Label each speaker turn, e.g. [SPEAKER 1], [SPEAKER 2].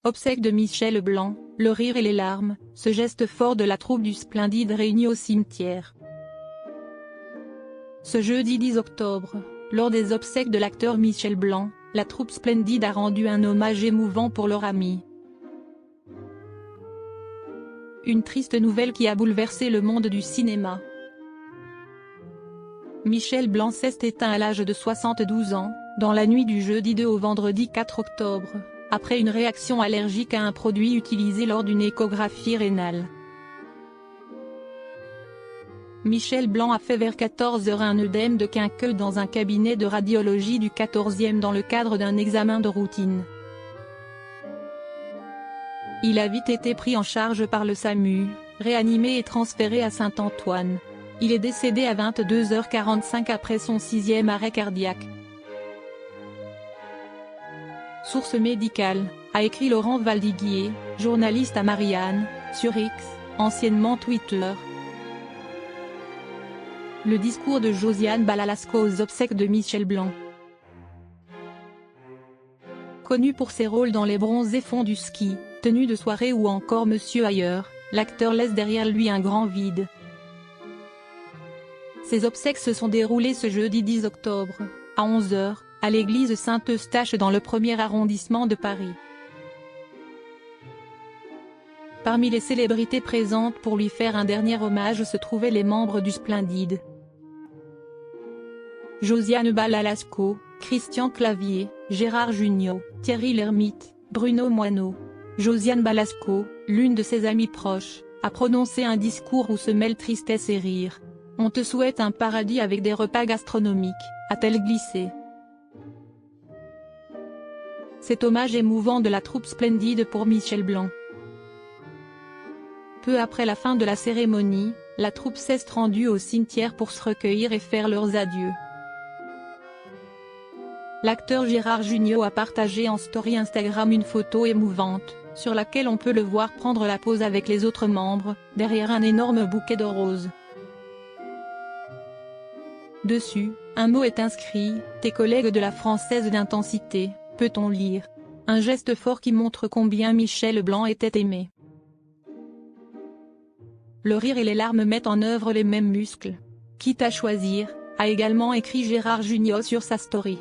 [SPEAKER 1] Obsèques de Michel Blanc, le rire et les larmes, ce geste fort de la troupe du Splendide réunie au cimetière. Ce jeudi 10 octobre, lors des obsèques de l'acteur Michel Blanc, la troupe Splendide a rendu un hommage émouvant pour leur ami. Une triste nouvelle qui a bouleversé le monde du cinéma. Michel Blanc s'est éteint à l'âge de 72 ans, dans la nuit du jeudi 2 au vendredi 4 octobre, après une réaction allergique à un produit utilisé lors d'une échographie rénale. Michel Blanc a fait vers 14 h un œdème de quinqueux dans un cabinet de radiologie du 14e dans le cadre d'un examen de routine. Il a vite été pris en charge par le SAMU, réanimé et transféré à Saint-Antoine. Il est décédé à 22 h 45 après son 6e arrêt cardiaque. Source médicale, a écrit Laurent Valdiguier, journaliste à Marianne, sur X, anciennement Twitter. Le discours de Josiane Balasco aux obsèques de Michel Blanc. Connu pour ses rôles dans Les Bronzés font du ski, Tenue de soirée ou encore Monsieur ailleurs, l'acteur laisse derrière lui un grand vide. Ses obsèques se sont déroulées ce jeudi 10 octobre, à 11 h, à l'église Saint-Eustache dans le 1er arrondissement de Paris. Parmi les célébrités présentes pour lui faire un dernier hommage se trouvaient les membres du Splendide. Josiane Balasco, Christian Clavier, Gérard Jugnot, Thierry Lhermitte, Bruno Moineau. Josiane Balasco, l'une de ses amies proches, a prononcé un discours où se mêlent tristesse et rire. « On te souhaite un paradis avec des repas gastronomiques », a-t-elle glissé. Cet hommage émouvant de la troupe Splendide pour Michel Blanc. Peu après la fin de la cérémonie, la troupe s'est rendue au cimetière pour se recueillir et faire leurs adieux. L'acteur Gérard Jugnot a partagé en story Instagram une photo émouvante, sur laquelle on peut le voir prendre la pose avec les autres membres, derrière un énorme bouquet de roses. Dessus, un mot est inscrit, « Tes collègues de la Française d'Intensité », peut-on lire. Un geste fort qui montre combien Michel Blanc était aimé. Le rire et les larmes mettent en œuvre les mêmes muscles. Quitte à choisir, a également écrit Gérard Jugnot sur sa story.